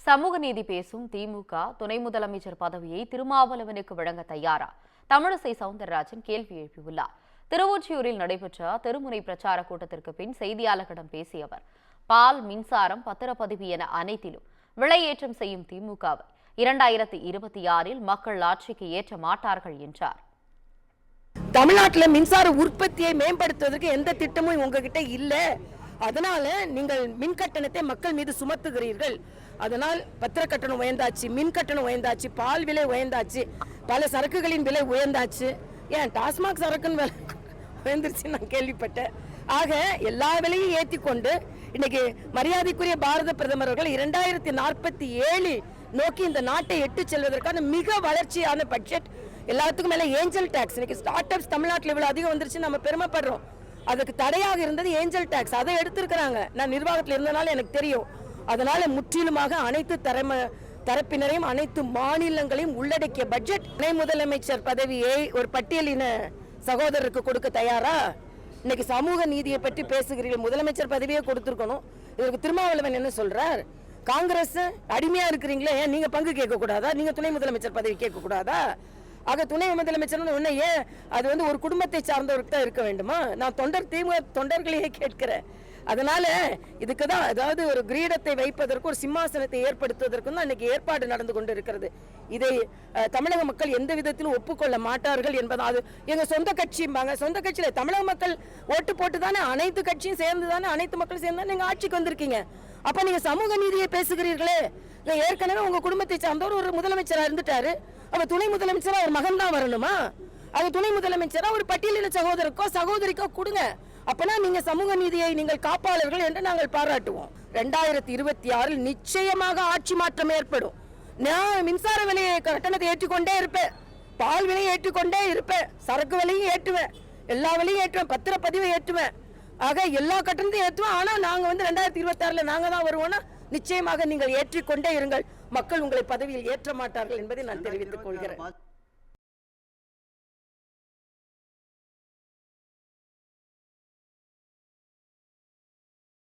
சமூக நீதி பேசும் திமுக துணை முதலமைச்சர் பதவியை திருமாவளவனுக்கு வழங்க தயாரா? தமிழிசை சவுந்தரராஜன் கேள்வி எழுப்பியுள்ளார். திருவொற்றியூரில் நடைபெற்ற தெருமுனை பிரச்சார கூட்டத்திற்கு பின் செய்தியாளர்களிடம் பேசிய அவர், பால், மின்சாரம், பத்திரப்பதிவு என அனைத்திலும் விலையேற்றம் செய்யும் திமுகவை 2026 மக்கள் ஆட்சிக்கு ஏற்ற மாட்டார்கள் என்றார். தமிழ்நாட்டில் மின்சார உற்பத்தியை மேம்படுத்துவதற்கு எந்த திட்டமும் உங்ககிட்ட இல்ல. அதனால நீங்கள் மின் கட்டணத்தை மக்கள் மீது சுமத்துகிறீர்கள். அதனால் பத்திர கட்டணம் உயர்ந்தாச்சு, மின் கட்டணம் உயர்ந்தாச்சு, பால் விலை உயர்ந்தாச்சு, பல சரக்குகளின் விலை உயர்ந்தாச்சு. ஏன் டாஸ்மாக் சரக்குன்னு விலை உயர்ந்துருச்சு நான் கேள்விப்பட்டேன். ஆக எல்லா விலையும் ஏற்றி கொண்டு இன்னைக்கு மரியாதைக்குரிய பாரத பிரதமர் அவர்கள் 2047 நோக்கி இந்த நாட்டை எட்டு செல்வதற்கான மிக வளர்ச்சியான பட்ஜெட். எல்லாத்துக்கும் மேல ஏஞ்சல் டாக்ஸ். இன்னைக்கு ஸ்டார்ட் அப்ஸ் தமிழ்நாட்டில் இவ்வளவு அதிகம் வந்துருச்சு, நம்ம பெருமைப்படுறோம். அதுக்கு தடையாக இருந்தது ஏஞ்சல் டாக்ஸ். அதை எடுத்திருக்கிறாங்க. நான் நிர்வாகத்தில் இருந்தனால எனக்கு தெரியும். அதனால முற்றிலுமாக அனைத்து தரப்பினரையும் அனைத்து மாநிலங்களையும் உள்ளடக்கிய பட்ஜெட். துணை முதலமைச்சர் பதவியை ஒரு பட்டியலின சகோதரருக்கு கொடுக்க தயாரா? இன்னைக்கு சமூக நீதியை பற்றி பேசுகிறீர்கள். முதலமைச்சர் பதவியே கொடுத்திருக்கணும். இதற்கு திருமாவளவன் என்ன சொல்றார்? காங்கிரஸ் அடிமையா இருக்கிறீங்களே, ஏன் நீங்க பங்கு கேட்க கூடாதா? நீங்க துணை முதலமைச்சர் பதவி கேட்க கூடாதா? ஆக துணை முதலமைச்சர் ஒன்னு ஏன் அது ஒரு குடும்பத்தை சார்ந்தவருக்கு தான் இருக்க வேண்டுமா? நான் திமுக தொண்டர்களையே கேட்கிறேன். அதனால இதுக்கு தான், அதாவது ஒரு கிரீடத்தை வைப்பதற்கு, ஒரு சிம்மாசனத்தை ஏற்படுத்துவதற்கும் தான் இன்னைக்கு ஏற்பாடு நடந்து கொண்டு இருக்கிறது. இதை தமிழக மக்கள் எந்த விதத்திலும் ஒப்புக்கொள்ள மாட்டார்கள் என்பது எங்க சொந்த கட்சிம்பாங்க. சொந்த கட்சியில தமிழக மக்கள் ஓட்டு போட்டு தானே, அனைத்து கட்சியும் சேர்ந்து தானே, அனைத்து மக்களும் சேர்ந்து தானே நீங்க ஆட்சிக்கு வந்திருக்கீங்க. அப்ப நீங்க சமூக நீதியை பேசுகிறீர்களே. ஏற்கனவே உங்க குடும்பத்தை சார்ந்தவர் ஒரு முதலமைச்சரா இருந்துட்டாரு. அப்ப துணை முதலமைச்சரா ஒரு மகன் தான் வரணுமா? அது துணை முதலமைச்சரா ஒரு பட்டியலின சகோதரருக்கோ சகோதரிக்கோ கொடுங்க. அப்பனா நீங்க சமூக நீதியை நீங்கள் காப்பாளர்கள் என்று நாங்கள் பாராட்டுவோம். 2026 நிச்சயமாக ஆட்சி மாற்றம் ஏற்படும். நான் மின்சார விலையை கட்டணத்தை ஏற்றிக்கொண்டே இருப்பேன், பால் விலையை ஏற்றிக்கொண்டே இருப்பேன், சரக்கு விலையும் ஏற்றுவேன், எல்லா விலையும் ஏற்றுவேன், பத்திரப்பதிவை ஏற்றுவேன். ஆக எல்லா கட்டணத்தையும் ஏற்றுவேன். ஆனா நாங்க 2026 நாங்க தான் வருவோம்னா நிச்சயமாக நீங்கள் ஏற்றிக்கொண்டே இருங்கள். மக்கள் உங்களை பதவியில் ஏற்ற மாட்டார்கள் என்பதை நான் தெரிவித்துக் கொள்கிறேன்.